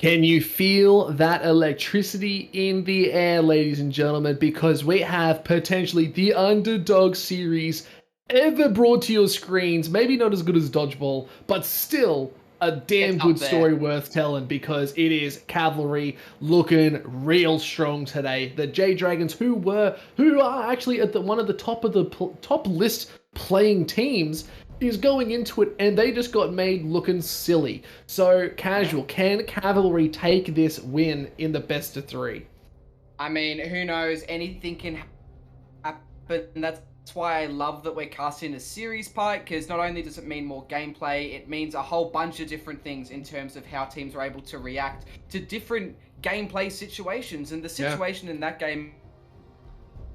Can you feel that electricity in the air, ladies and gentlemen? Because we have potentially the underdog series ever brought to your screens. Maybe not as good as Dodgeball, but still a It's damn up good there. story worth telling because it is Cavalry looking real strong today. The J Dragons, who are actually at one of the top of the top list playing teams, is going into it and they just got made looking silly. So, Yeah. casual, can Cavalry take this win in the best of three? I mean, who knows? Anything can happen. That's why I love that we're casting a series pipe, because not only does it mean more gameplay, it means a whole bunch of different things in terms of how teams are able to react to different gameplay situations. And the Yeah. situation in that game,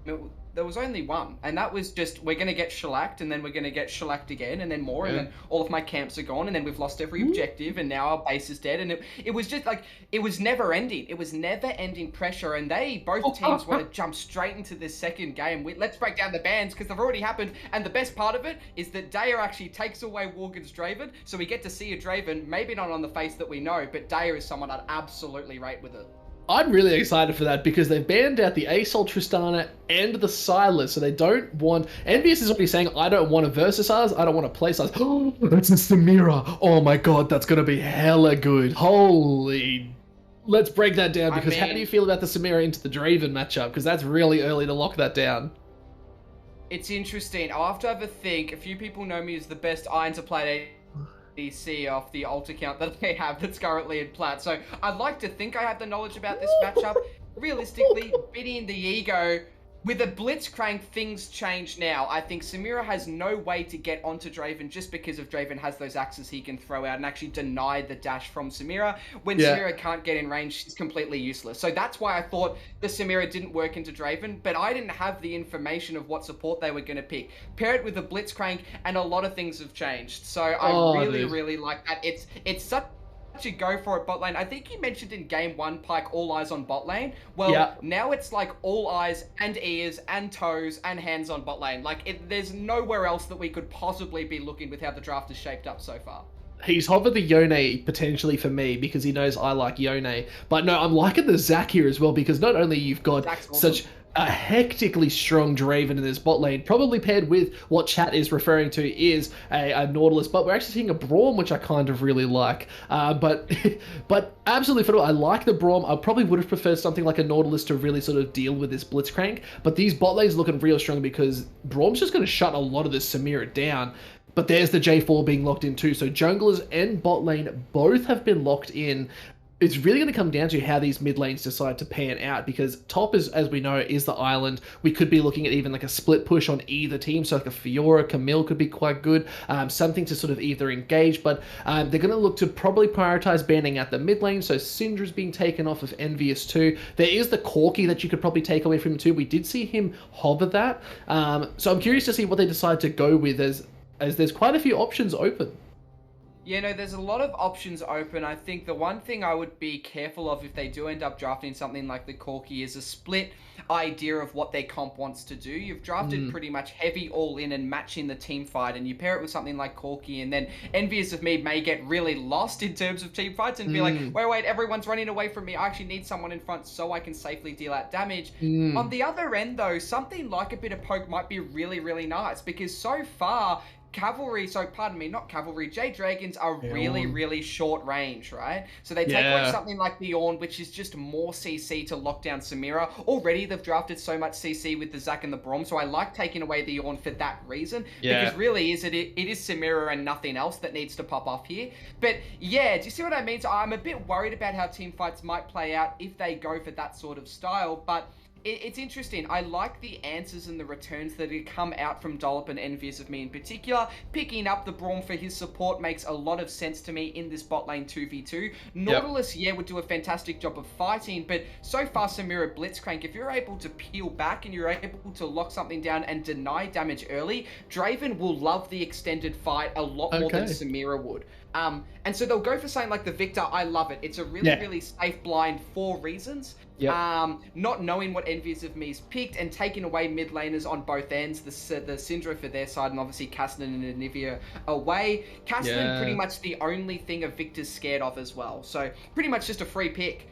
there was only one, and that was just we're going to get shellacked, and then we're going to get shellacked again, and then more, and Yeah. then all of my camps are gone, and then we've lost every objective, and now our base is dead. And it was just like it was never ending. It was never ending pressure, and both teams want to jump straight into this second game. Let's break down the bans because they've already happened. And the best part of it is that Daya actually takes away Worgen's Draven, so we get to see a Draven, maybe not on the face that we know, but Daya is someone I'd absolutely rate with it. I'm really excited for that because they've banned out the Asol Tristana and the Silas, so they don't want. Envious is already saying, I don't want to versus us, I don't want to play us. Oh, that's a Samira. Oh my god, that's going to be hella good. Holy. Let's break that down I because how do you mean, feel about the Samira into the Draven matchup? Because that's really early to lock that down. it's interesting. I'll have to have a think. A few people know me as the best Iron to play ADC off the alt account that they have that's currently in plat. So I'd like to think I have the knowledge about this matchup. Realistically, bidding the ego. With a Blitzcrank, things change now. I think Samira has no way to get onto Draven just because of Draven has those axes he can throw out and actually deny the dash from Samira. When Yeah. Samira can't get in range, she's completely useless. So that's why I thought the Samira didn't work into Draven, but I didn't have the information of what support they were going to pick. Pair it with a Blitzcrank, and a lot of things have changed. So I Oh, really, dude. really like that. It's such to go for it bot lane. I think you mentioned in game one, Pike, all eyes on bot lane. Well, Yeah. now it's like all eyes and ears and toes and hands on bot lane. Like, there's nowhere else that we could possibly be looking with how the draft is shaped up so far. He's hovered the Yone potentially for me because he knows I like Yone. But no, I'm liking the Zac here as well because not only you've got Zach's such awesome. a hectically strong Draven in this bot lane, probably paired with what chat is referring to is a Nautilus, but we're actually seeing a Braum, which I kind of really like. But but absolutely phenomenal. I like the Braum. I probably would have preferred something like a Nautilus to really sort of deal with this Blitzcrank, but these bot lanes looking real strong because Braum's just going to shut a lot of this Samira down. But there's the J4 being locked in too. So junglers and bot lane both have been locked in. It's really going to come down to how these mid lanes decide to pan out because top is, as we know, is the island. We could be looking at even like a split push on either team. So like a Fiora, Camille could be quite good. Something to sort of either engage, but they're going to look to probably prioritize banning out the mid lane. So Syndra's being taken off of Envious too. There is the Corki that you could probably take away from him too. We did see him hover that. So I'm curious to see what they decide to go with as there's quite a few options open. You know, there's a lot of options open. I think the one thing I would be careful of if they do end up drafting something like the Corki is a split idea of what their comp wants to do. You've drafted pretty much heavy all in and matching the team fight, and you pair it with something like Corki, and then Envious of Me may get really lost in terms of team fights and be like, Mm, wait, everyone's running away from me. I actually need someone in front so I can safely deal out damage. On mm. the other end, though, something like a bit of poke might be really, really nice because so far, not Cavalry, Jade Dragons are really, Yawn. really short range, right? So they take away Yeah. something like the Ornn, which is just more CC to lock down Samira. Already, they've drafted so much CC with the Zac and the Braum, so I like taking away the Ornn for that reason, because Yeah. really, it is Samira and nothing else that needs to pop off here. But yeah, do you see what I mean? So I'm a bit worried about how team fights might play out if they go for that sort of style, but it's interesting. I like the answers and the returns that have come out from Dollop and Envious of Me in particular. Picking up the Braum for his support makes a lot of sense to me in this bot lane 2v2. Nautilus, yeah, would do a fantastic job of fighting, but so far Samira Blitzcrank, if you're able to peel back and you're able to lock something down and deny damage early, Draven will love the extended fight a lot more than Okay. Samira would. And so they'll go for something like the Victor. I love it. It's a really, Yeah. really safe blind for reasons. Yep. Not knowing what Envious of Me's picked and taking away mid laners on both ends, the Syndra for their side and obviously Cassidy and Anivia away. Cassidy pretty much the only thing of Victor's scared of as well. So pretty much just a free pick.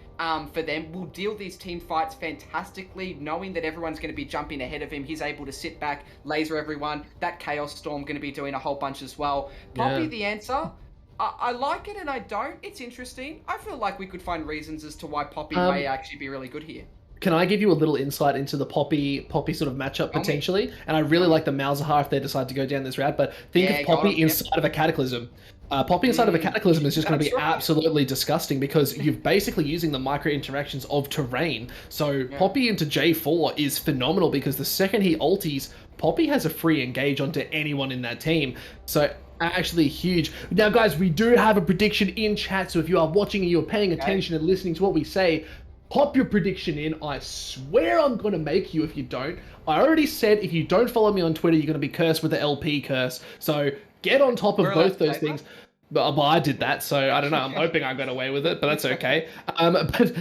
For them, will deal these team fights fantastically, knowing that everyone's going to be jumping ahead of him. He's able to sit back, laser everyone. That Chaos Storm going to be doing a whole bunch as well. Poppy, the answer. I like it and I don't. It's interesting. I feel like we could find reasons as to why Poppy may actually be really good here. Can I give you a little insight into the Poppy sort of matchup potentially? And I really like the Malzahar if they decide to go down this route, but think of Poppy inside of a Cataclysm. Poppy inside of a Cataclysm is just going to be absolutely disgusting because you're basically using the micro interactions of terrain. So Poppy into J4 is phenomenal because the second he ulties, Poppy has a free engage onto anyone in that team. So actually huge. Now guys, we do have a prediction in chat, so if you are watching and you're paying attention and listening to what we say, pop your prediction in. I swear I'm gonna make you if you don't. I already said if you don't follow me on Twitter, you're gonna be cursed with the LP curse. So get on top of both those things. Well, I did that, so I don't know. I'm hoping I got away with it, but that's okay. But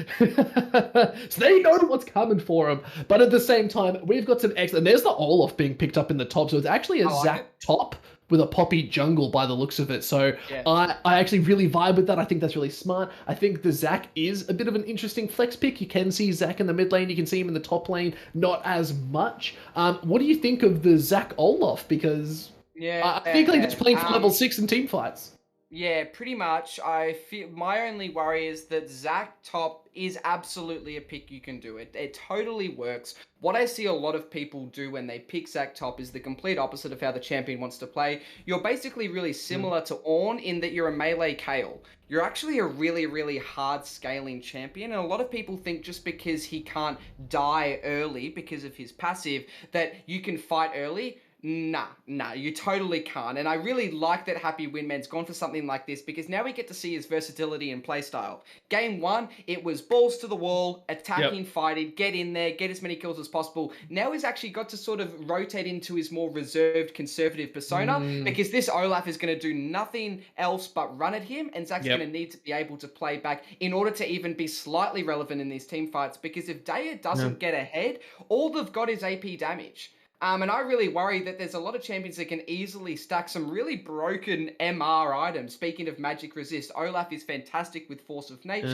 so they know what's coming for them. But at the same time, we've got some excellent. There's the Olaf being picked up in the top, so it's actually a Zac top with a Poppy jungle by the looks of it. So I actually really vibe with that. I think that's really smart. I think the Zac is a bit of an interesting flex pick. You can see Zac in the mid lane. You can see him in the top lane. Not as much. What do you think of the Zac Olaf? Because I think they're just playing for level 6 in team fights. Yeah, pretty much. I feel my only worry is that Zac top is absolutely a pick you can do. It totally works. What I see a lot of people do when they pick Zac top is the complete opposite of how the champion wants to play. You're basically really similar to Ornn in that you're a melee Kayle. You're actually a really, really hard scaling champion, and a lot of people think just because he can't die early because of his passive that you can fight early. Nah, you totally can't. And I really like that Happy Windman's gone for something like this because now we get to see his versatility and playstyle. Game 1, it was balls to the wall, attacking, fighting, get in there, get as many kills as possible. Now he's actually got to sort of rotate into his more reserved, conservative persona because this Olaf is going to do nothing else but run at him, and Zac's going to need to be able to play back in order to even be slightly relevant in these team fights, because if Daya doesn't get ahead, all they've got is AP damage. And I really worry that there's a lot of champions that can easily stack some really broken MR items. Speaking of magic resist, Olaf is fantastic with Force of Nature.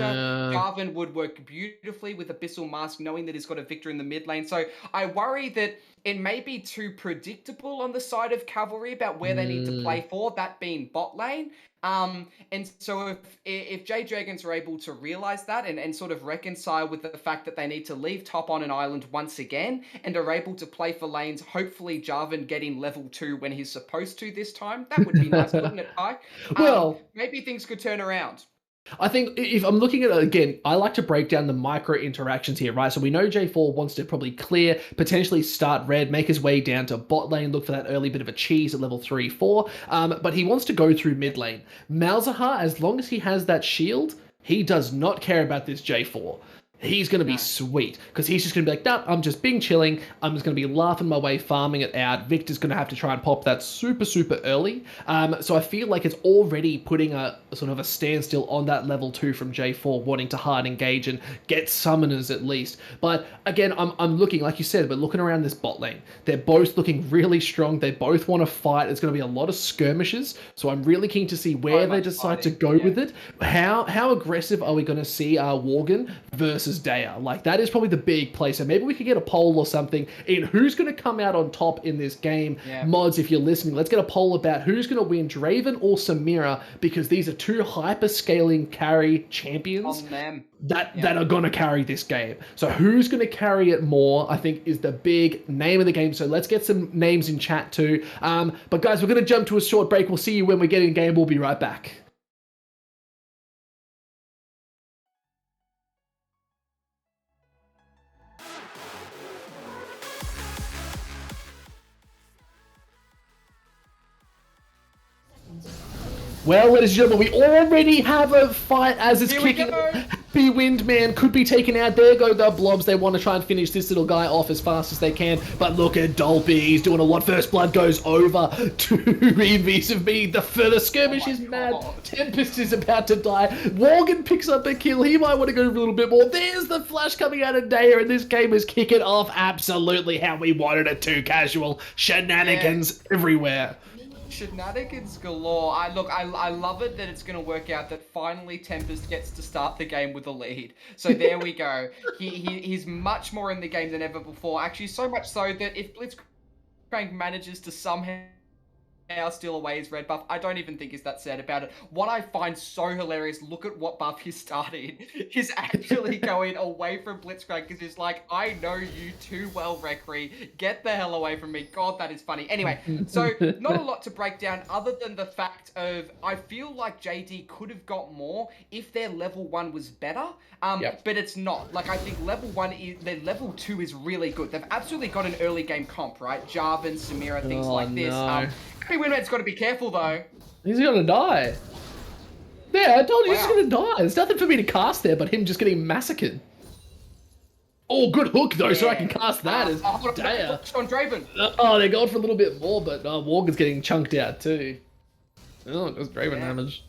Jarvan would work beautifully with Abyssal Mask, knowing that he's got a Victor in the mid lane. So I worry that it may be too predictable on the side of Cavalry about where they need to play for, that being bot lane. And so if Jade Dragons are able to realize that and sort of reconcile with the fact that they need to leave top on an island once again and are able to play for lanes, hopefully Jarvan getting level 2 when he's supposed to this time, that would be nice, wouldn't it, Pike? Well, maybe things could turn around. I think if I'm looking at it again, I like to break down the micro interactions here, right? So we know J4 wants to probably clear, potentially start red, make his way down to bot lane, look for that early bit of a cheese at level 3, 4. But he wants to go through mid lane. Malzahar, as long as he has that shield, he does not care about this J4. He's going to be sweet because he's just going to be like, nah, I'm just being chilling. I'm just going to be laughing my way, farming it out. Victor's going to have to try and pop that super, super early. So I feel like it's already putting a sort of a standstill on that level 2 from J4, wanting to hard engage and get summoners at least. But again, I'm looking, like you said, we're looking around this bot lane. They're both looking really strong. They both want to fight. It's going to be a lot of skirmishes. So I'm really keen to see where they decide to go with it. How aggressive are we going to see Worgen versus Daya? Like, that is probably the big play. So maybe we could get a poll or something in who's going to come out on top in this game. Mods, if you're listening, let's get a poll about who's going to win, Draven or Samira, because these are two hyper scaling carry champions that are going to carry this game. So who's going to carry it more, I think, is the big name of the game. So let's get some names in chat too. But guys, we're going to jump to a short break. We'll see you when we get in game. We'll be right back. Well, ladies and gentlemen, we already have a fight as it's kicking. Windman could be taken out. There go the blobs. They want to try and finish this little guy off as fast as they can. But look at Dolphy. He's doing a lot. First blood goes over to Evasive Me. The skirmish is mad. Tempest is about to die. Morgan picks up a kill. He might want to go for a little bit more. There's the flash coming out of Daya, and this game is kicking off absolutely how we wanted it to. Casual shenanigans everywhere. Shenanigans galore. I love it that it's going to work out that finally Tempest gets to start the game with a lead. So there we go. He's much more in the game than ever before. Actually, so much so that if Blitzcrank manages to somehow steal away his red buff, I don't even think he's that sad about it. What I find so hilarious, look at what buff he's starting. He's actually going away from Blitzcrank because he's like, I know you too well, Recre. Get the hell away from me. God, that is funny. Anyway, so not a lot to break down other than the fact of I feel like JD could have got more if their level 1 was better, but it's not. Like, I think their level 2 is really good. They've absolutely got an early game comp, right? Jarvan, Samira, things like this. No. Winman's got to be careful though. He's gonna die. Yeah, I told you he's gonna die. There's nothing for me to cast there but him just getting massacred. Oh, good hook though, so I can cast that as Daya. On Draven. Oh, they're going for a little bit more, but Morgan's getting chunked out too. Oh, just Draven damage.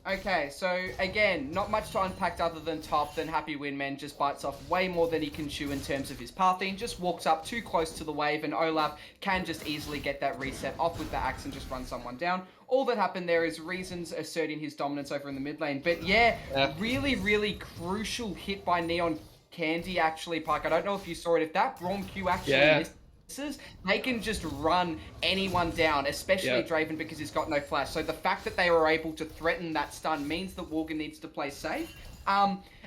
Okay, so again, not much to unpack other than top. Then Happy Windman just bites off way more than he can chew in terms of his pathing. Just walks up too close to the wave, and Olaf can just easily get that reset off with the axe and just run someone down. All that happened there is Reasons asserting his dominance over in the mid lane. But yeah, really, really crucial hit by Neon Candy actually, Pike. I don't know if you saw it. If that Braum Q actually misses, they can just run anyone down, especially Draven because he's got no flash. So the fact that they were able to threaten that stun means that Morgan needs to play safe.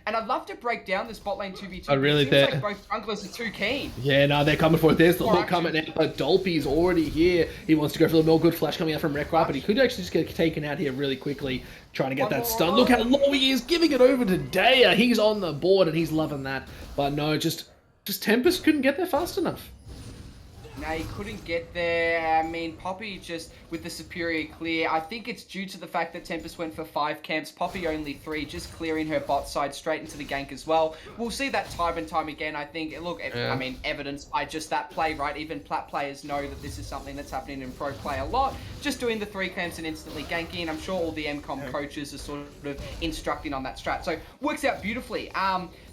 And I'd love to break down this bot lane 2v2. I really think like both junglers are too keen. Yeah, no, they're coming for it. There's the hook coming out, but Dolphy's already here. He wants to go for the more good flash coming out from Rek'Rai, but he could actually just get taken out here really quickly, trying to get that stun. Look how low he is, giving it over to Daya. He's on the board and he's loving that. But no, just Tempest couldn't get there fast enough. No, he couldn't get there. I mean, Poppy just with the superior clear. I think it's due to the fact that Tempest went for 5 camps, Poppy only 3, just clearing her bot side straight into the gank as well. We'll see that time and time again. I think, look, I mean, evidenced by just that play, right? Even plat players know that this is something that's happening in pro play a lot. Just doing the 3 camps and instantly ganking. I'm sure all the MCOM coaches are sort of instructing on that strat. So, works out beautifully.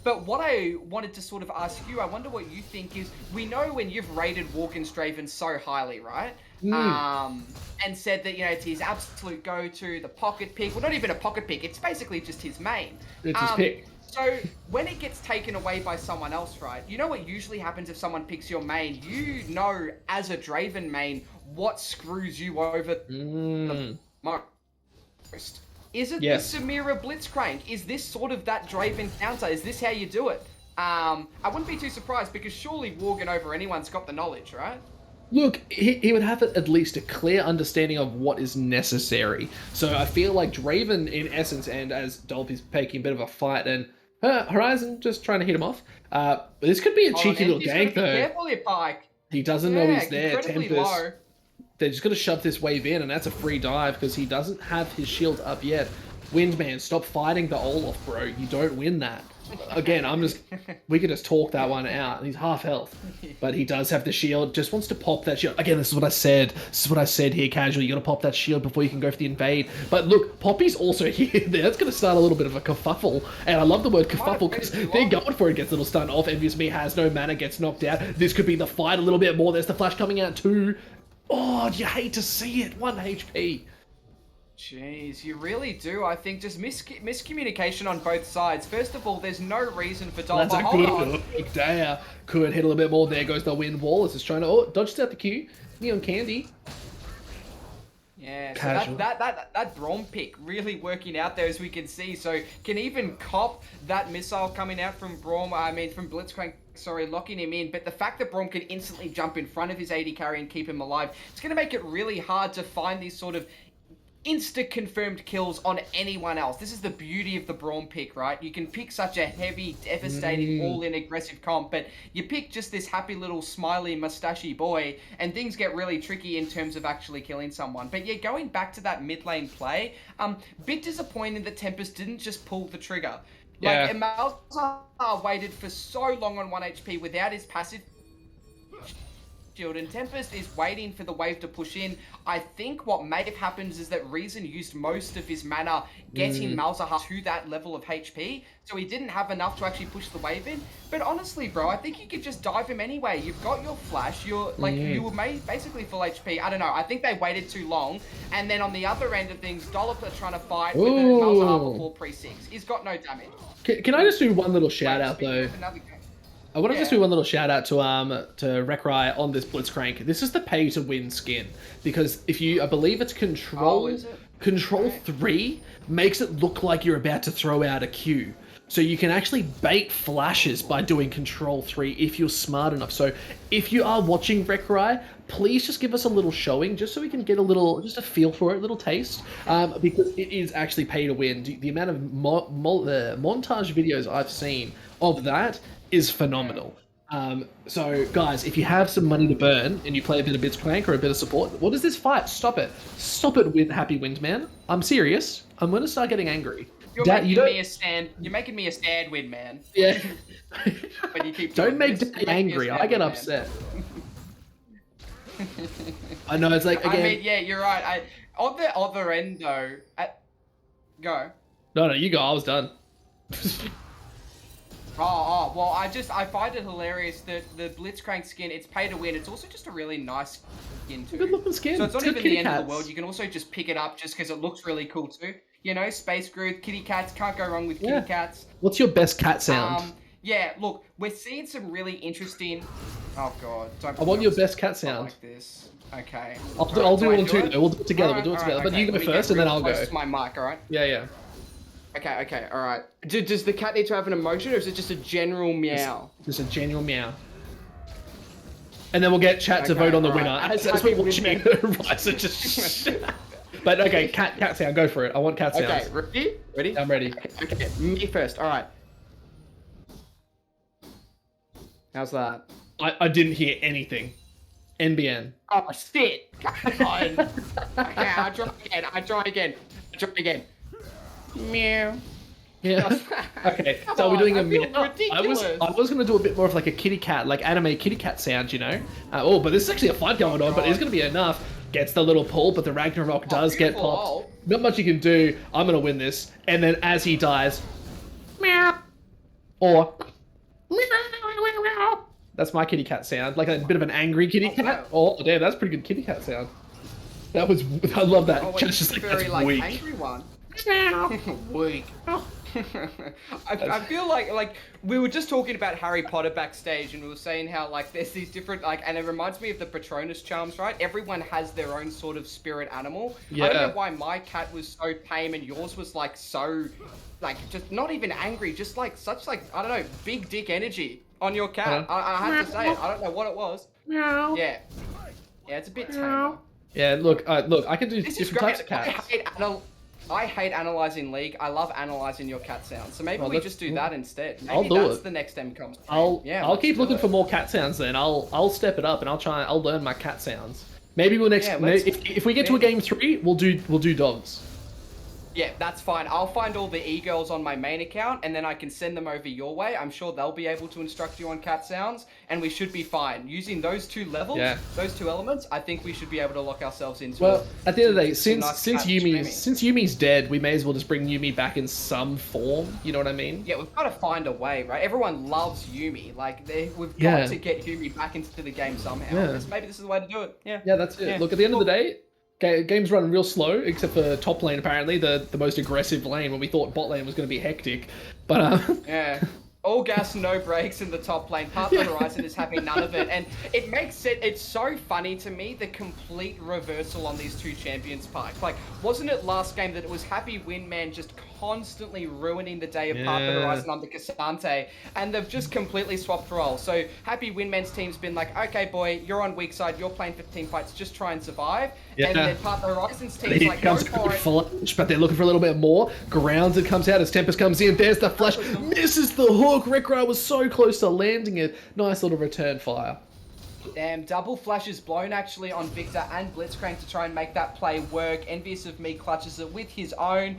But what I wanted to sort of ask you, I wonder what you think is, we know when you've rated Walken's Draven so highly, right? And said that, you know, it's his absolute go-to, the pocket pick. Well, not even a pocket pick, it's basically just his main. It's his pick. So, when it gets taken away by someone else, right, you know what usually happens if someone picks your main? You know, as a Draven main, what screws you over the most. Is it the Samira Blitzcrank? Is this sort of that Draven counter? Is this how you do it? I wouldn't be too surprised because surely Worgen over anyone's got the knowledge, right? Look, he would have at least a clear understanding of what is necessary. So I feel like Draven, in essence, and as Dolphy's taking a bit of a fight, and Horizon just trying to hit him off. This could be a cheeky little gank, though. Be careful here, Pike. He doesn't know he's there. Tempest. They're just going to shove this wave in, and that's a free dive because he doesn't have his shield up yet. Windman, stop fighting the Olaf, bro. You don't win that. Again, we could just talk that one out. He's half health, but he does have the shield. Just wants to pop that shield. Again, this is what I said. This is what I said here, casually. You got to pop that shield before you can go for the invade. But look, Poppy's also here. That's going to start a little bit of a kerfuffle. And I love the word kerfuffle because they're going for it. Gets a little stun off. Envious Me has no mana, gets knocked out. This could be the fight a little bit more. There's the flash coming out too. Oh, you hate to see it. 1 HP. Jeez, you really do. I think just miscommunication on both sides. First of all, there's no reason for Dolph. That's a good hook. Daya could hit a little bit more. There goes the wind wall. It's just trying to dodges out the Q. Neon Candy. Yeah, so that Braum pick really working out there as we can see. So can even cop that missile coming out from Braum. I mean from Blitzcrank. Sorry, locking him in, but the fact that Braum can instantly jump in front of his AD carry and keep him alive, it's going to make it really hard to find these sort of insta-confirmed kills on anyone else. This is the beauty of the Braum pick, right? You can pick such a heavy, devastating, all-in aggressive comp, but you pick just this happy little smiley, mustachy boy, and things get really tricky in terms of actually killing someone. But yeah, going back to that mid lane play, bit disappointing that Tempest didn't just pull the trigger. Yeah. Like, Malzahar waited for so long on 1 HP without his passive shield, and Tempest is waiting for the wave to push in. I think what may have happened is that Reason used most of his mana getting Malzahar to that level of HP, so he didn't have enough to actually push the wave in. But honestly, bro, I think you could just dive him anyway. You've got your flash, you're like, you were made basically full HP. I don't know, I think they waited too long. And then on the other end of things, Dollop are trying to fight with a Malzahar before pre-6. He's got no damage. Can I just do one little shout out though? I want to just do one little shout out to Rek'Rai on this Blitzcrank. This is the pay to win skin, because if you, I believe it's Control 3 makes it look like you're about to throw out a Q. So you can actually bait flashes by doing Control 3 if you're smart enough. So if you are watching Rek'Rai, please just give us a little showing, just so we can get a little, just a feel for it, a little taste, because it is actually pay to win. The amount of montage videos I've seen of that is phenomenal. So guys, if you have some money to burn and you play a bit of Blitzcrank or a bit of support, what is this fight? Stop it. Stop it, Happy Windman. I'm serious. I'm going to start getting angry. You're making me a stand, Windman. Yeah. But you keep Don't make Daddy angry. I get upset. I know, it's like, again... I mean, yeah, you're right. On the other end, though... Go. No, you go. I was done. Well, I find it hilarious that the Blitzcrank skin, it's pay to win. It's also just a really nice skin too. Good looking skin. So it's not even the end of the world. You can also just pick it up just because it looks really cool too. You know, Space Groove, kitty cats, can't go wrong with kitty cats. What's your best cat sound? Yeah, look, we're seeing some really interesting... Oh god, I want your best cat sound. Like this. Okay. I'll do one too. We'll do it together. We'll do it together. But you go first, and then I'll go. Close to my mic, alright? Yeah. Okay, alright. Does the cat need to have an emotion, or is it just a general meow? Just a general meow. And then we'll get chat to vote on the winner. As we're watching right, so just... But okay, cat sound, go for it. I want cat sounds. Okay, ready? I'm ready. Okay, me first, alright. How's that? I didn't hear anything. NBN. Oh, shit! Come on. Okay, I'll try again. Meow. Yeah. Okay, so we're doing a meow. I was gonna do a bit more of like a kitty cat, like anime kitty cat sound, you know? But this is actually a fight going on, but it's gonna be enough. Gets the little pull, but the Ragnarok does get popped. Not much you can do. I'm gonna win this. And then as he dies, meow. Or meow. That's my kitty cat sound, like a bit of an angry kitty cat. Wow. Oh damn, that's a pretty good kitty cat sound. That was, I love that. Oh, Just like, very that's like weak. angry one. Weak. I feel like we were just talking about Harry Potter backstage, and we were saying how like there's these different and it reminds me of the Patronus charms, right? Everyone has their own sort of spirit animal. Yeah. I don't know why my cat was so tame and yours was like so just not even angry, just like such I don't know, big dick energy on your cat. I have to say it. I don't know what it was. Meow. Yeah, it's a bit tame. Yeah, look, I can do different types of cats. I hate analyzing League. I love analyzing your cat sounds. So maybe we just do that instead. Maybe I'll do that's it. the next MCOM. I'll keep looking for more cat sounds then. I'll step it up and I'll learn my cat sounds. Maybe we'll if we get to a game 3, we'll do dogs. Yeah, that's fine. I'll find all the e-girls on my main account, and then I can send them over your way. I'm sure they'll be able to instruct you on cat sounds, and we should be fine. Using those two levels, those two elements, I think we should be able to lock ourselves into Well, at the end of the day, since Yumi's dead, we may as well just bring Yumi back in some form, you know what I mean? Yeah, we've got to find a way, right? Everyone loves Yumi. Like, we've got to get Yumi back into the game somehow. Yeah. Maybe this is the way to do it. Yeah, that's it. Yeah. Look, at the end of the day, game's running real slow, except for top lane, apparently, the most aggressive lane, when we thought bot lane was going to be hectic. But, yeah. All gas, no brakes in the top lane. Path of Horizon is having none of it. And it makes it, it's so funny to me, the complete reversal on these two champions' parts. Like, wasn't it last game that it was Happy Windman just constantly ruining the day of Path of Horizon under Cassante, and they've just completely swapped roles. So Happy Windman's team's been like, okay boy, you're on weak side, you're playing for team fights, just try and survive. And then Path of Horizon's team's like, go for it. Flash, but they're looking for a little bit more. Grounds it comes out as Tempest comes in, there's the flash, misses the hook. Rek'Rai was so close to landing it. Nice little return fire. Damn, double flashes blown actually on Victor and Blitzcrank to try and make that play work. Envious of Me clutches it with his own.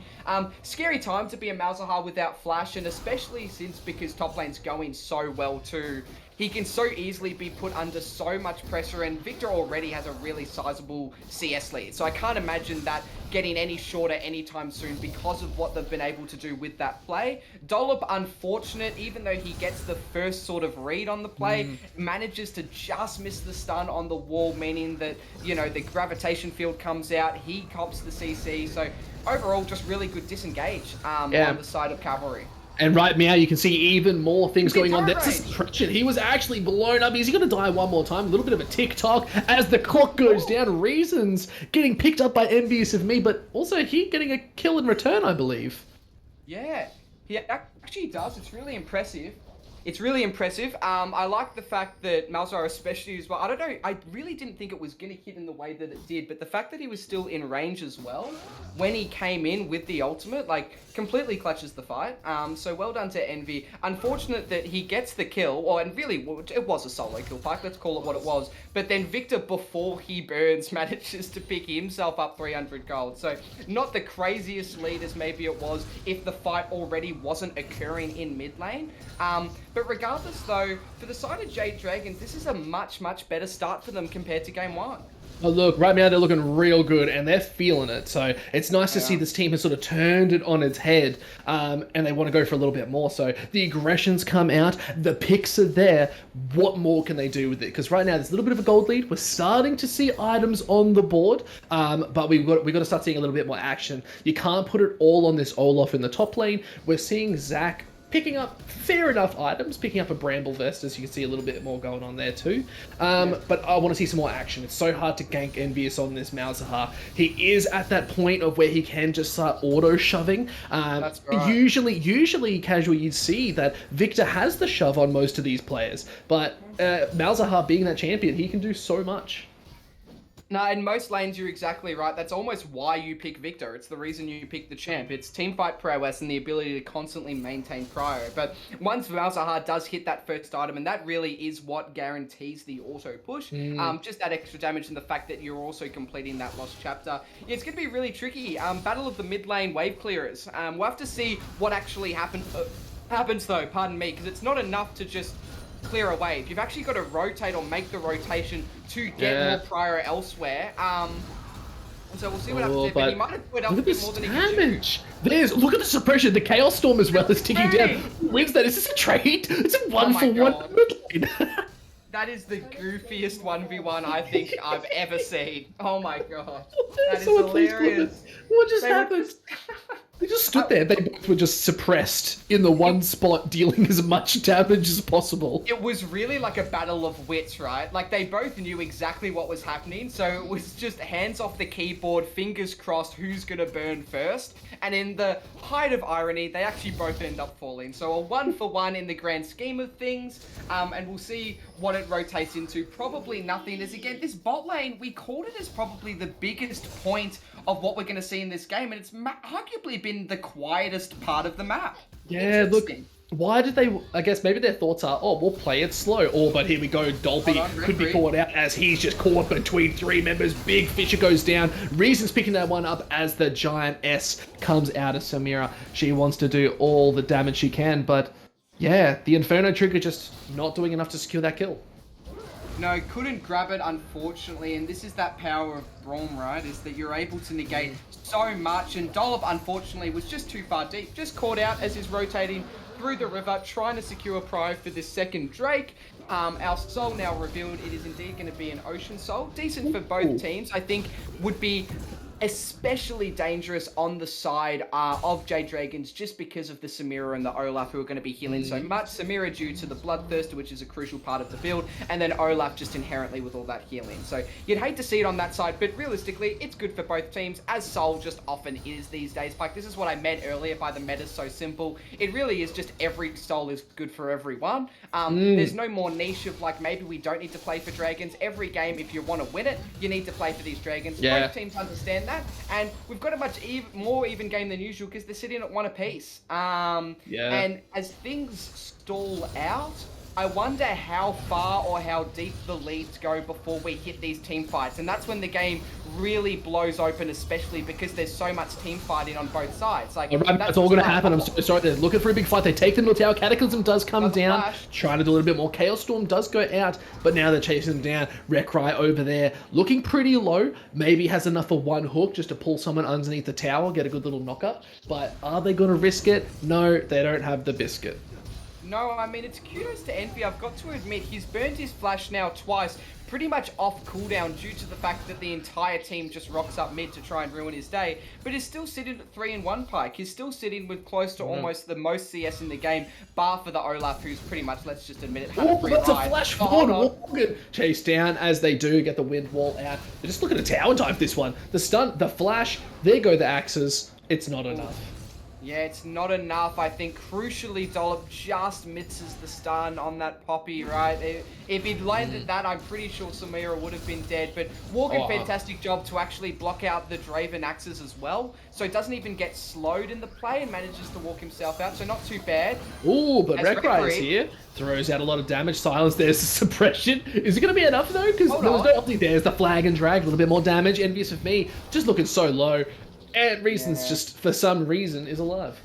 Scary time to be a Malzahar without flash, and especially since because top lane's going so well too. He can so easily be put under so much pressure, and Victor already has a really sizable CS lead. So I can't imagine that getting any shorter anytime soon because of what they've been able to do with that play. Dollop, unfortunate, even though he gets the first sort of read on the play, manages to just miss the stun on the wall, meaning that, you know, the gravitation field comes out, he cops the CC. So overall, just really good disengage on the side of Cavalry. And right now, you can see even more things going on. That's a suppression. He was actually blown up. Is he going to die one more time? A little bit of a tick-tock as the clock goes down. Reasons getting picked up by Envious of Me, but also he getting a kill in return, I believe. Yeah, he actually does. It's really impressive. It's really impressive. I like the fact that Malzahar especially as well. I don't know. I really didn't think it was going to hit in the way that it did, but the fact that he was still in range as well when he came in with the ultimate, like, completely clutches the fight. So well done to Envy. Unfortunate that he gets the kill, and really, it was a solo kill, Pike. Let's call it what it was. But then Victor, before he burns, manages to pick himself up 300 gold. So not the craziest lead as maybe it was if the fight already wasn't occurring in mid lane. But regardless, though, for the side of Jade Dragons, this is a much, much better start for them compared to Game 1. Oh, look, right now they're looking real good, and they're feeling it. So it's nice to see this team has sort of turned it on its head, and they want to go for a little bit more. So the aggressions come out, the picks are there. What more can they do with it? Because right now there's a little bit of a gold lead. We're starting to see items on the board, but we've got to start seeing a little bit more action. You can't put it all on this Olaf in the top lane. We're seeing Zach picking up fair enough items, picking up a Bramble Vest, as you can see a little bit more going on there too. But I want to see some more action. It's so hard to gank Envious on this Malzahar. He is at that point of where he can just start auto-shoving. That's right. Usually, casual, you'd see that Victor has the shove on most of these players, but Malzahar being that champion, he can do so much. No, in most lanes, you're exactly right. That's almost why you pick Victor. It's the reason you pick the champ. It's teamfight prowess and the ability to constantly maintain prio. But once Malzahar does hit that first item, and that really is what guarantees the auto push, just that extra damage and the fact that you're also completing that lost chapter. Yeah, it's going to be really tricky. Battle of the mid lane wave clearers. We'll have to see what actually happens though, pardon me, because it's not enough to just clear a wave. You've actually got to rotate or make the rotation to get more prior elsewhere. So we'll see what happens there, but he might have put up a bit more than he could do. Look at the suppression. The Chaos Storm as well is ticking down. Who wins that? Is this a trade? It's a 1-for-1 mid lane. That is the goofiest 1v1 I think I've ever seen. Oh my god. That is Someone please hilarious. What just happened? They just stood there. They both were just suppressed in the one spot, dealing as much damage as possible. It was really like a battle of wits, right? Like, they both knew exactly what was happening, so it was just hands off the keyboard, fingers crossed, who's gonna burn first. And in the height of irony, they actually both end up falling. So a 1-for-1 in the grand scheme of things, and we'll see what it rotates into. Probably nothing. As again, this bot lane, we called it as probably the biggest point of what we're going to see in this game, and it's arguably been the quietest part of the map. Yeah, look, why did they, I guess maybe their thoughts are, oh, we'll play it slow. Oh, but here we go, Dolby could be caught out as he's just caught between three members. Big Fisher goes down. Reason's picking that one up as the Giant S comes out of Samira. She wants to do all the damage she can, but yeah, the Inferno trigger just not doing enough to secure that kill. No, couldn't grab it, unfortunately, and this is that power of Braum, right? Is that you're able to negate so much, and Dollop, unfortunately, was just too far deep. Just caught out as he's rotating through the river, trying to secure a prio for this second Drake. Our soul now revealed it is indeed going to be an Ocean Soul. Decent for both teams, I think, would be especially dangerous on the side of Jade Dragons just because of the Samira and the Olaf who are going to be healing so much. Samira due to the Bloodthirster, which is a crucial part of the build, and then Olaf just inherently with all that healing. So you'd hate to see it on that side, but realistically, it's good for both teams, as Soul just often is these days. Like, this is what I meant earlier by the meta's so simple. It really is just every Soul is good for everyone. There's no more niche of, like, maybe we don't need to play for Dragons. Every game, if you want to win it, you need to play for these Dragons. Yeah. Both teams understand that. And we've got a much more even game than usual because they're sitting at one apiece. And as things stall out, I wonder how far or how deep the leads go before we hit these team fights. And that's when the game really blows open, especially because there's so much team fighting on both sides. Like, that's all going to happen. I'm so sorry. They're looking for a big fight. They take them to the tower. Cataclysm does come down, trying to do a little bit more. Chaos Storm does go out, but now they're chasing them down. Rek'Rai over there, looking pretty low. Maybe has enough for one hook just to pull someone underneath the tower, get a good little knock up. But are they going to risk it? No, they don't have the biscuit. No, I mean, it's kudos to Envy. I've got to admit, he's burned his flash now twice, pretty much off cooldown due to the fact that the entire team just rocks up mid to try and ruin his day, but is still sitting at 3-1 Pyke. He's still sitting with close to almost the most CS in the game, bar for the Olaf, who's pretty much, let's just admit it, had a free that's ride. A flash forward. Morgan chase down as they do get the wind wall out. They just look at a tower dive this one. The stun, the flash, there go the axes. It's not enough. Yeah, it's not enough. I think crucially Dollop just misses the stun on that Poppy, right? If he'd landed that, I'm pretty sure Samira would have been dead. But Morgan, fantastic job to actually block out the Draven axes as well. So he doesn't even get slowed in the play and manages to walk himself out. So not too bad. Ooh, but Rek'Rai is here. Throws out a lot of damage. Silence, there's the suppression. Is it going to be enough though? Because there was no ulti. There's the flag and drag. A little bit more damage. Envious of me. Just looking so low. And Reasons just, for some reason, is alive.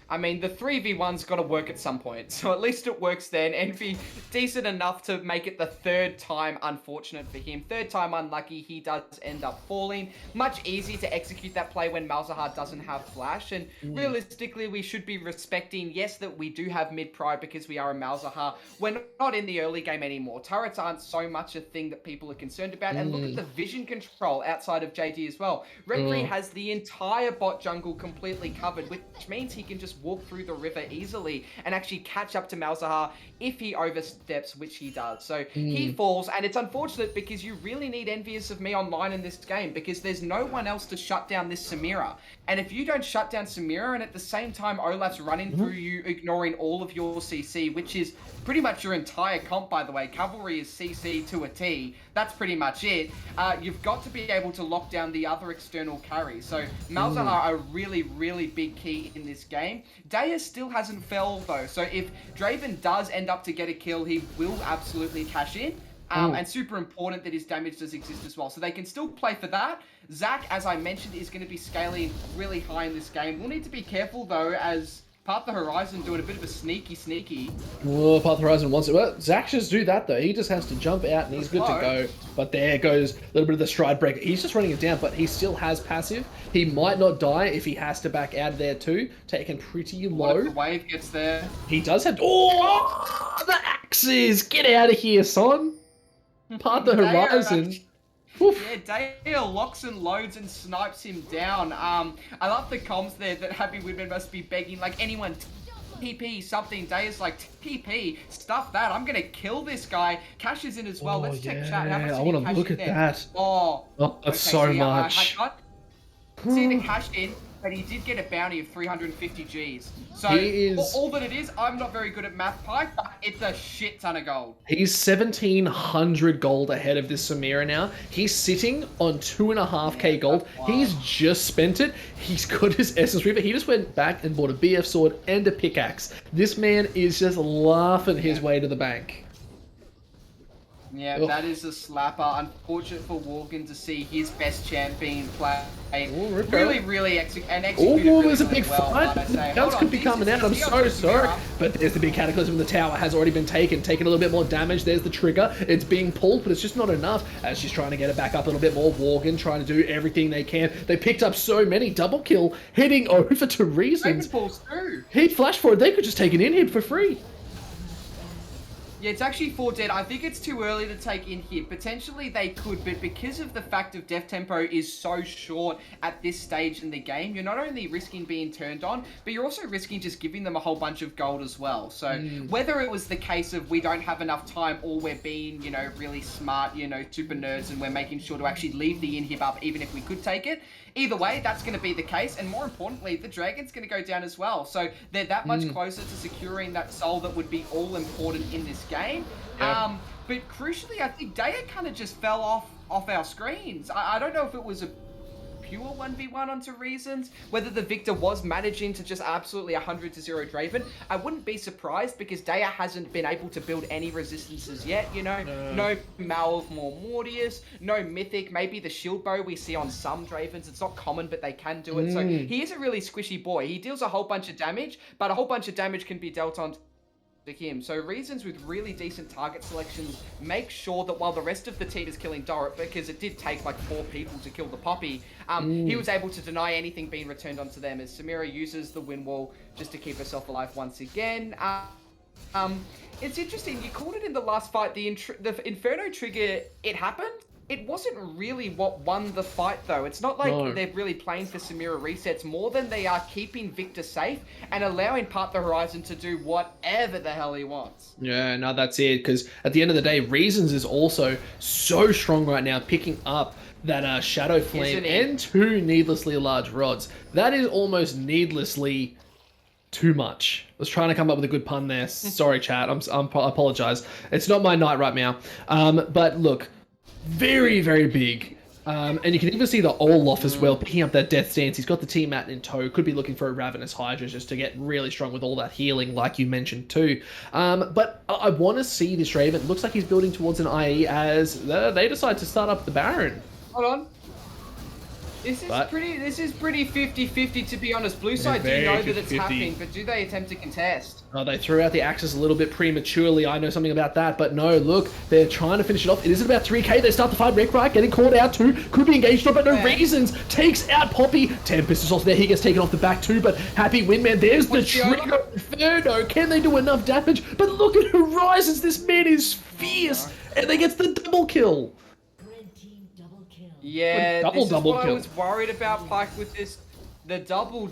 I mean, the 3v1's got to work at some point, so at least it works then. Envy, decent enough to make it the third time unfortunate for him. Third time unlucky, he does end up falling. Much easier to execute that play when Malzahar doesn't have flash, and realistically, we should be respecting, yes, that we do have mid-pride because we are a Malzahar. We're not in the early game anymore. Turrets aren't so much a thing that people are concerned about, and look at the vision control outside of JD as well. Rek'Rai has the entire bot jungle completely covered, which means he can just walk through the river easily and actually catch up to Malzahar if he oversteps, which he does. So he falls, and it's unfortunate because you really need Envious of me online in this game because there's no one else to shut down this Samira. And if you don't shut down Samira and at the same time Olaf's running through you, ignoring all of your CC, which is pretty much your entire comp, by the way. Cavalry is CC to a T. That's pretty much it. You've got to be able to lock down the other external carries. So Malzahar a really, really big key in this game. Daya still hasn't fell though. So if Draven does end up to get a kill, he will absolutely cash in. And super important that his damage does exist as well. So they can still play for that. Zac, as I mentioned, is going to be scaling really high in this game. We'll need to be careful though, as Path the Horizon doing a bit of a sneaky. Oh, Path the Horizon wants it. Well, Zac just do that though. He just has to jump out and he's good to go. But there goes a little bit of the stride breaker. He's just running it down, but he still has passive. He might not die if he has to back out of there too. Taken pretty low. What if the wave gets there? He does have. Oh, the axes! Get out of here, son. Path the Horizon. Yeah, Dale locks and loads and snipes him down. I love the comms there that Happy Women must be begging, like, anyone TP something. Daya's like, TP, stuff that. I'm gonna kill this guy. Cash is in as well. Let's check chat. How much I want to look at that. Oh, that's okay, so much. I see the cash in, but he did get a bounty of 350 Gs. So all that it is, I'm not very good at math, Pyke, but it's a shit ton of gold. He's 1,700 gold ahead of this Samira now. He's sitting on 2.5k gold. He's just spent it. He's got his Essence Reaver. He just went back and bought a BF sword and a pickaxe. This man is just laughing his way to the bank. Yeah, that is a slapper. Unfortunate for Morgan to see his best champ being played. Really executed really, there's a big well, fight. Guns could be coming out. I'm so sorry. But there's the big Cataclysm. The tower has already been taken a little bit more damage. There's the trigger. It's being pulled, but it's just not enough. As she's trying to get it back up a little bit more. Morgan trying to do everything they can. They picked up so many. Double kill. Heading over to Reasons. He'd flash for it. They could just take an in-hit for free. Yeah, it's actually 4 dead. I think it's too early to take in hit. Potentially they could, but because of the fact of death tempo is so short at this stage in the game, you're not only risking being turned on, but you're also risking just giving them a whole bunch of gold as well. So whether it was the case of we don't have enough time or we're being, you know, really smart, you know, super nerds, and we're making sure to actually leave the inhib up even if we could take it, either way, that's going to be the case. And more importantly, the Dragon's going to go down as well. So they're that much closer to securing that soul that would be all important in this game. But crucially, I think Daya kind of just fell off our screens. I don't know if it was a pure 1v1 onto Reasons, whether the Victor was managing to just absolutely 100-0 Draven, I wouldn't be surprised because Daya hasn't been able to build any resistances yet, you know? No Malv more Mortius, no Mythic, maybe the shield bow we see on some Dravens. It's not common, but they can do it. So he is a really squishy boy. He deals a whole bunch of damage, but a whole bunch of damage can be dealt on to him. So Reasons with really decent target selections make sure that while the rest of the team is killing Dorrit, because it did take like 4 people to kill the Poppy, he was able to deny anything being returned onto them as Samira uses the wind wall just to keep herself alive once again. It's interesting, you called it in the last fight, the Inferno trigger, it happened. It wasn't really what won the fight, though. It's not like they're really playing for Samira resets more than they are keeping Victor safe and allowing Part the Horizon to do whatever the hell he wants. Yeah, no, that's it. Because at the end of the day, Reasons is also so strong right now, picking up that Shadow Flame and 2 needlessly large rods. That is almost needlessly too much. I was trying to come up with a good pun there. Sorry, chat. I apologize. It's not my night right now. But look, very, very big. And you can even see the Olaf as well, picking up that Death Stance. He's got the T-Mat in tow. Could be looking for a Ravenous Hydra just to get really strong with all that healing, like you mentioned too. But I want to see this Raven. It looks like he's building towards an IE as they decide to start up the Baron. Hold on. This is pretty 50-50 to be honest. Blue side do know that it's happening, but do they attempt to contest? Oh, they threw out the Axis a little bit prematurely. I know something about that, but no, look, they're trying to finish it off. It is about 3k. They start to fight Wreckright, getting called out too. Could be engaged on, but no Reasons. Takes out Poppy. Tempest is also there. He gets taken off the back too, but Happy Windman. There's the trigger. Inferno. Can they do enough damage? But look at Horizons. This man is fierce. And they get the double kill. Yeah, this is what I was worried about, Pike, with this. The double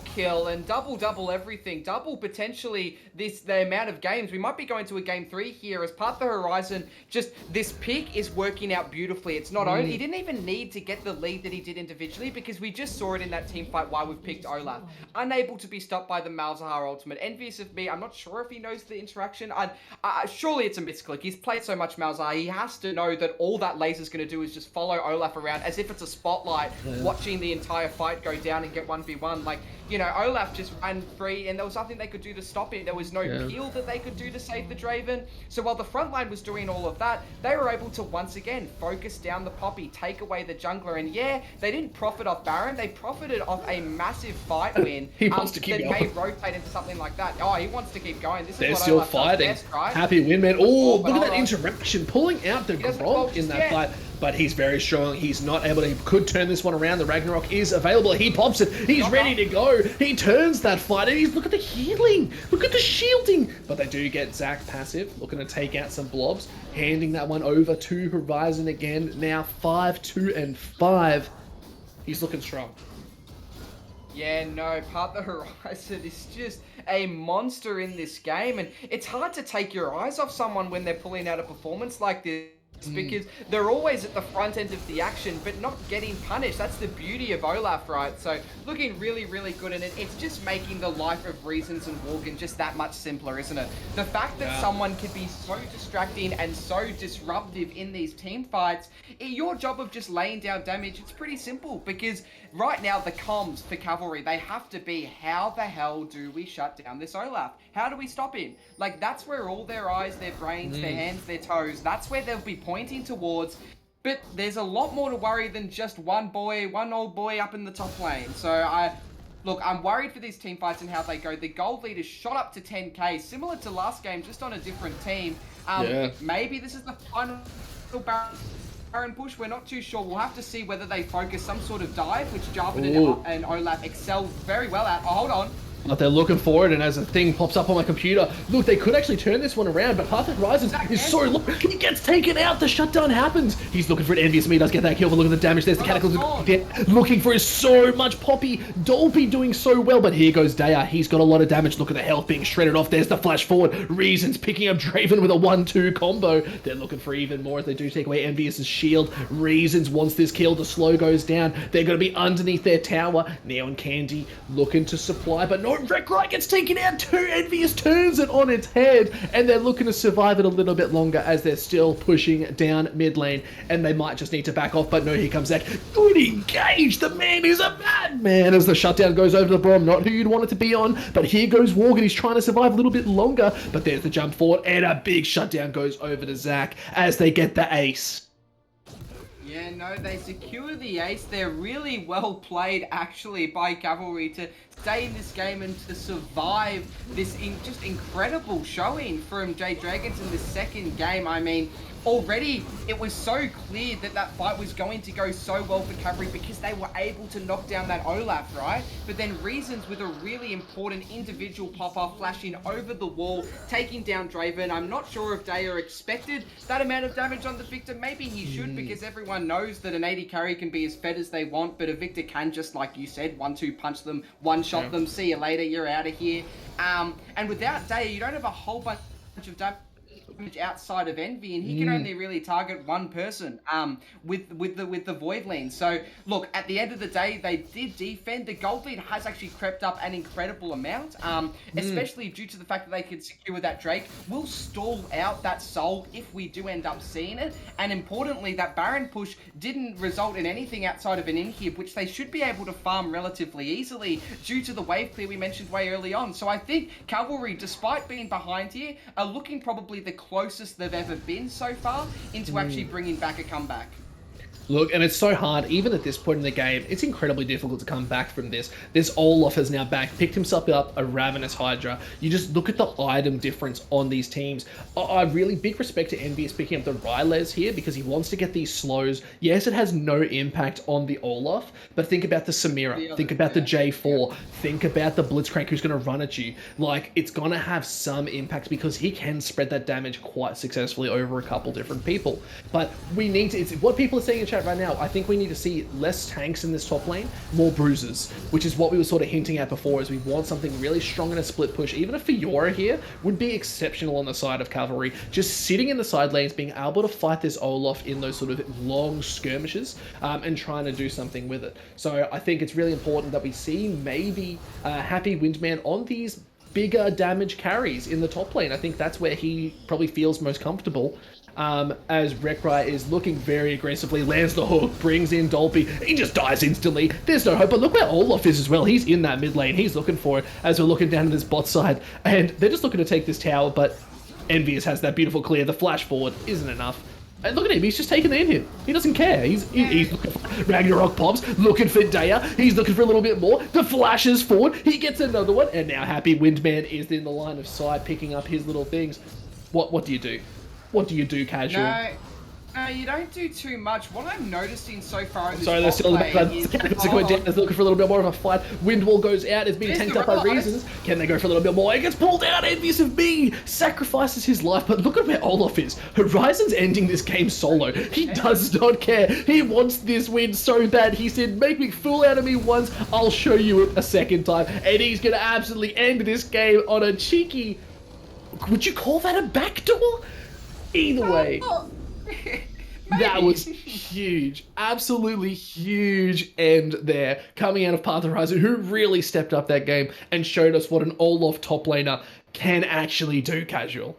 kill and double everything. Double potentially the amount of games. We might be going to a game 3 here as Part the Horizon. Just this pick is working out beautifully. It's not only, he didn't even need to get the lead that he did individually because we just saw it in that team fight why we've picked Olaf. Unable to be stopped by the Malzahar ultimate. Envious of me. I'm not sure if he knows the interaction. Surely it's a misclick. He's played so much Malzahar. He has to know that all that laser's going to do is just follow Olaf around as if it's a spotlight, watching the entire fight go down and get 1v1. Like, you know, Olaf just ran free and there was nothing they could do to stop him. There was no peel that they could do to save the Draven. So while the front line was doing all of that, they were able to once again focus down the Poppy, take away the jungler. And yeah, they didn't profit off Baron. They profited off a massive fight win. He wants to keep going. That may rotate into something like that. Oh, he wants to keep going. This They're is what still Olaf fighting. Does best, right? Happy Windman. Oh, look at that interaction. Pulling out the Gronk in that fight. But he's very strong. He's not able to. He could turn this one around. The Ragnarok is available. He pops it. He's ready to go. He turns that fight. And he's look at the healing. Look at the shielding. But they do get Zac passive. Looking to take out some blobs. Handing that one over to Horizon again. Now 5-2-5. He's looking strong. Yeah, no, Part the Horizon is just a monster in this game. And it's hard to take your eyes off someone when they're pulling out a performance like this. Because they're always at the front end of the action, but not getting punished. That's the beauty of Olaf, right? So looking really, really good, and it's just making the life of Reasons and Worgen just that much simpler, isn't it? The fact that someone could be so distracting and so disruptive in these team fights, your job of just laying down damage, it's pretty simple. Because right now, the comms for Cavalry, they have to be, how the hell do we shut down this Olaf? How do we stop him? Like, that's where all their eyes, their brains, their hands, their toes, that's where they'll be pointing towards. But there's a lot more to worry than just one old boy up in the top lane. So I'm worried for these team fights and how they go. The gold lead is shot up to 10k, similar to last game, just on a different team. Maybe this is the final Baron push. We're not too sure. We'll have to see whether they focus some sort of dive, which Jarvan and Olaf excel very well at. Oh, hold on. But they're looking for it, and as a thing pops up on my computer, look, they could actually turn this one around, but Path of Horizons is so low. He gets taken out. The shutdown happens. He's looking for it. Envious me does get that kill, but look at the damage. There's the Cataclysm. Looking for is so much. Poppy, Dolphy doing so well, but here goes Daya. He's got a lot of damage. Look at the health being shredded off. There's the flash forward. Reasons picking up Draven with a 1-2 combo. They're looking for even more as they do take away Envious's shield. Reasons wants this kill. The slow goes down. They're going to be underneath their tower. Neo and Candy looking to supply, but no Oh, Rek'Rai gets taken out. Two Envious turns it on its head, and they're looking to survive it a little bit longer as they're still pushing down mid lane, and they might just need to back off, but no, here comes Zach. Good engage. The man is a madman as the shutdown goes over the Braum. Not who you'd want it to be on, but here goes Morgan. He's trying to survive a little bit longer, but there's the jump forward, and a big shutdown goes over to Zach as they get the ace. Yeah, no, they secure the ace. They're really well played, actually, by Cavalry to stay in this game and to survive this just incredible showing from Jade Dragons in the second game. I mean, already it was so clear that that fight was going to go so well for Cavalry because they were able to knock down that Olaf, right? But then Reasons with a really important individual pop-off flashing over the wall, taking down Draven. I'm not sure if Daya expected that amount of damage on the Victor. Maybe he should, because everyone knows that an AD carry can be as fed as they want, but a Victor can, just like you said, 1-2 punch them, one-shot them, see you later, you're out of here. And without Daya, you don't have a whole bunch of damage outside of Envy, and he can only really target one person with the Void Lane. So look, at the end of the day, they did defend. The gold lead has actually crept up an incredible amount, especially due to the fact that they could secure that Drake. We'll stall out that Soul if we do end up seeing it, and importantly, that Baron push didn't result in anything outside of an inhib, which they should be able to farm relatively easily due to the wave clear we mentioned way early on. So I think Cavalry, despite being behind here, are looking probably the closest they've ever been so far into actually bringing back a comeback. Look, and it's so hard, even at this point in the game, it's incredibly difficult to come back from this. This Olaf is now back, picked himself up a Ravenous Hydra. You just look at the item difference on these teams. I really big respect to Envious picking up the Rylez here because he wants to get these slows. Yes, it has no impact on the Olaf, but think about the Samira, think about the J4, think about the Blitzcrank who's going to run at you. Like, it's going to have some impact because he can spread that damage quite successfully over a couple different people. But we need to, it's what people are saying in chat right now. I think we need to see less tanks in this top lane, more bruisers, which is what we were sort of hinting at before, is we want something really strong in a split push. Even a Fiora here would be exceptional on the side of Cavalry. Just sitting in the side lanes, being able to fight this Olaf in those sort of long skirmishes and trying to do something with it. So I think it's really important that we see maybe Happy Windman on these bigger damage carries in the top lane. I think that's where he probably feels most comfortable. As Rek'Rai is looking very aggressively, lands the hook, brings in Dolby, he just dies instantly. There's no hope, but look where Olaf is as well. He's in that mid lane, he's looking for it as we're looking down to this bot side, and they're just looking to take this tower, but Envious has that beautiful clear. The flash forward isn't enough. And look at him, he's just taking the in-hit. He doesn't care. He's looking for Ragnarok pops, looking for Daya. He's looking for a little bit more. The flashes forward, he gets another one, and now Happy Windman is in the line of sight, picking up his little things. What do you do? What do you do, Casual? No, you don't do too much. What I'm noticing so far in this they're still down. They're looking for a little bit more of a fight. Windwall goes out. It's being tanked up by Reasons. Can they go for a little bit more? It gets pulled out. Envious of me sacrifices his life, but look at where Olaf is. Horizon's ending this game solo. He does not care. He wants this win so bad. He said, make me fool out of me once, I'll show you it a second time. And he's going to absolutely end this game on a cheeky... Would you call that a backdoor? Either way... That was huge, absolutely huge end there, coming out of Path of Horizon, who really stepped up that game and showed us what an Olaf top laner can actually do, Casual.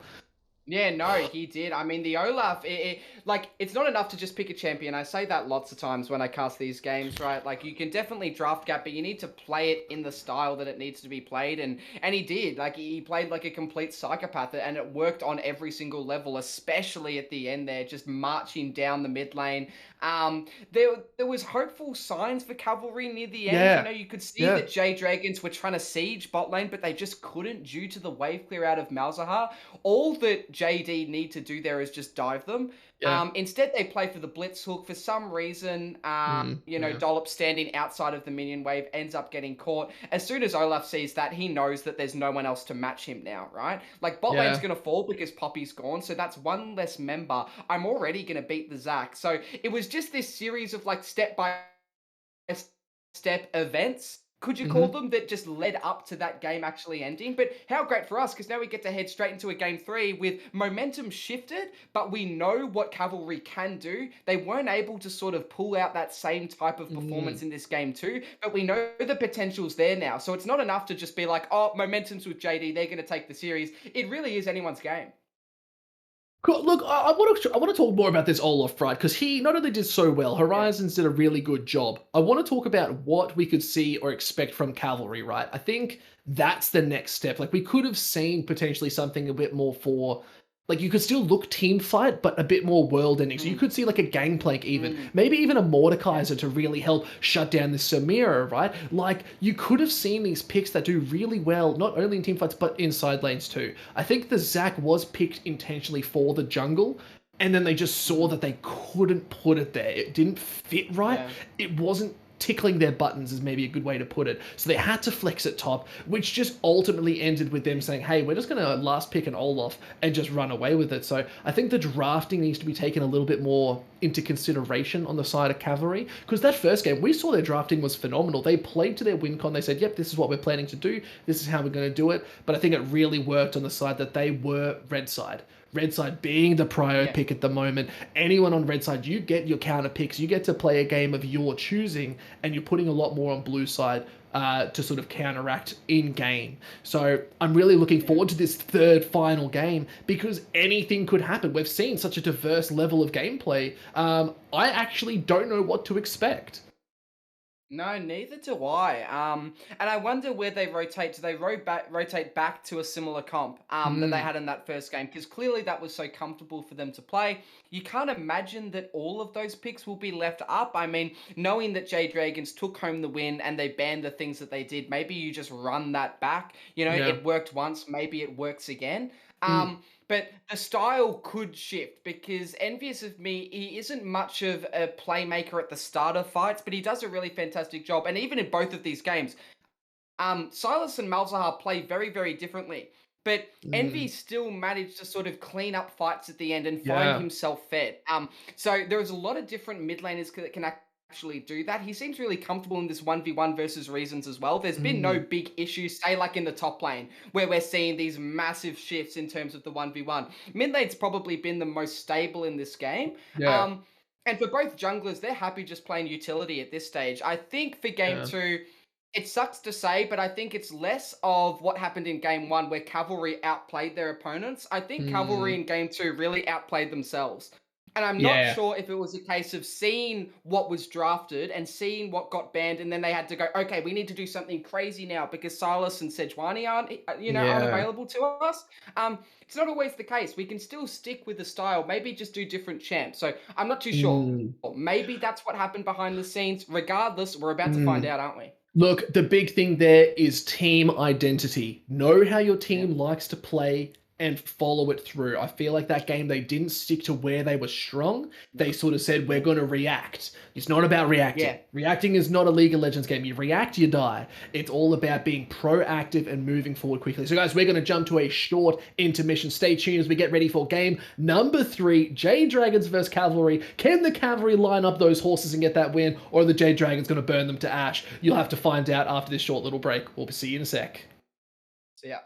Yeah, no, he did. I mean, the Olaf, it's not enough to just pick a champion. I say that lots of times when I cast these games, right? Like, you can definitely draft gap, but you need to play it in the style that it needs to be played, and he did. Like, he played like a complete psychopath, and it worked on every single level, especially at the end there, just marching down the mid lane. There was hopeful signs for Cavalry near the end. Yeah. You know, you could see that Jade Dragons were trying to siege bot lane, but they just couldn't due to the wave clear out of Malzahar. All that JD need to do there is just dive them. Yeah. Instead, they play for the Blitz hook. For some reason, Dollop standing outside of the minion wave ends up getting caught. As soon as Olaf sees that, he knows that there's no one else to match him now, right? Like, bot lane's going to fall because Poppy's gone, so that's one less member. I'm already going to beat the Zac. So it was just this series of, like, step-by-step events could you call Hmm. them, that just led up to that game actually ending. But how great for us, because now we get to head straight into a game three with momentum shifted, but we know what Cavalry can do. They weren't able to sort of pull out that same type of performance Mm. in this game too, but we know the potential's there now. So it's not enough to just be like, oh, momentum's with JD, they're going to take the series. It really is anyone's game. Cool. Look, I want to talk more about this Olaf, right? Because he not only did so well, Yeah. Horizons did a really good job. I want to talk about what we could see or expect from Cavalry, right? I think that's the next step. Like we could have seen potentially something a bit more for. Like you could still look team fight, but a bit more world ending. So you Mm, could see like a Gangplank even, mm, maybe even a yeah. Mordekaiser to really help shut down the Samira, right? Like you could have seen these picks that do really well, not only in team fights but in side lanes too. I think the Zac was picked intentionally for the jungle, and then they just saw Mm, that they couldn't put it there. It didn't fit right. yeah. It wasn't tickling their buttons is maybe a good way to put it. So they had to flex at top, which just ultimately ended with them saying, hey, we're just going to last pick an Olaf and just run away with it. So I think the drafting needs to be taken a little bit more into consideration on the side of Cavalry, because that first game, we saw their drafting was phenomenal. They played to their win con. They said, yep, this is what we're planning to do. This is how we're going to do it. But I think it really worked on the side that they were red side. Red side being the prio Yeah. pick at the moment. Anyone on red side, you get your counter picks. You get to play a game of your choosing, and you're putting a lot more on blue side to sort of counteract in game. So I'm really looking Yeah. forward to this third final game because anything could happen. We've seen such a diverse level of gameplay. I actually don't know what to expect. No, neither do I. And I wonder where they rotate. Do they rotate back to a similar comp that they Mm, had in that first game? Because clearly that was so comfortable for them to play. You can't imagine that all of those picks will be left up. I mean, knowing that Jade Dragons took home the win and they banned the things that they did, maybe you just run that back. You know, yeah. it worked once, maybe it works again. Mm, But the style could shift because envious of me, he isn't much of a playmaker at the start of fights, but he does a really fantastic job. And even in both of these games, Silas and Malzahar play very, very differently. But Envy mm, still managed to sort of clean up fights at the end and find yeah. himself fed. So there's a lot of different mid laners that can actually do that. He seems really comfortable in this 1v1 versus reasons as well. There's been no Mm, big issues, say like in the top lane, where we're seeing these massive shifts in terms of the 1v1. Mid lane's probably been the most stable in this game. yeah. Um, and for both junglers, they're happy just playing utility at this stage. I think for game Yeah. two, it sucks to say, but I think it's less of what happened in game one where Cavalry outplayed their opponents. I think Cavalry Mm, in game two really outplayed themselves. And I'm not yeah. sure if it was a case of seeing what was drafted and seeing what got banned, and then they had to go, okay, we need to do something crazy now because Silas and Sejuani aren't, aren't Yeah. available to us. It's not always the case. We can still stick with the style, maybe just do different champs. So I'm not too sure. Mm, Maybe that's what happened behind the scenes. Regardless, we're about to find mm. out, aren't we? Look, the big thing there is team identity. Know how your Yeah. team likes to play and follow it through. I feel like that game they didn't stick to where they were strong. They No. sort of said, we're Yeah. going to react. It's not about reacting. Yeah. Reacting is not a League of Legends game. You react, you die. It's all about being proactive and moving forward quickly. So, guys, we're going to jump to a short intermission. Stay tuned as we get ready for game number 3, Jade Dragons versus Cavalry. Can the Cavalry line up those horses and get that win, or are the Jade Dragons going to burn them to ash? You'll have to find out after this short little break. We'll see you in a sec. So yeah.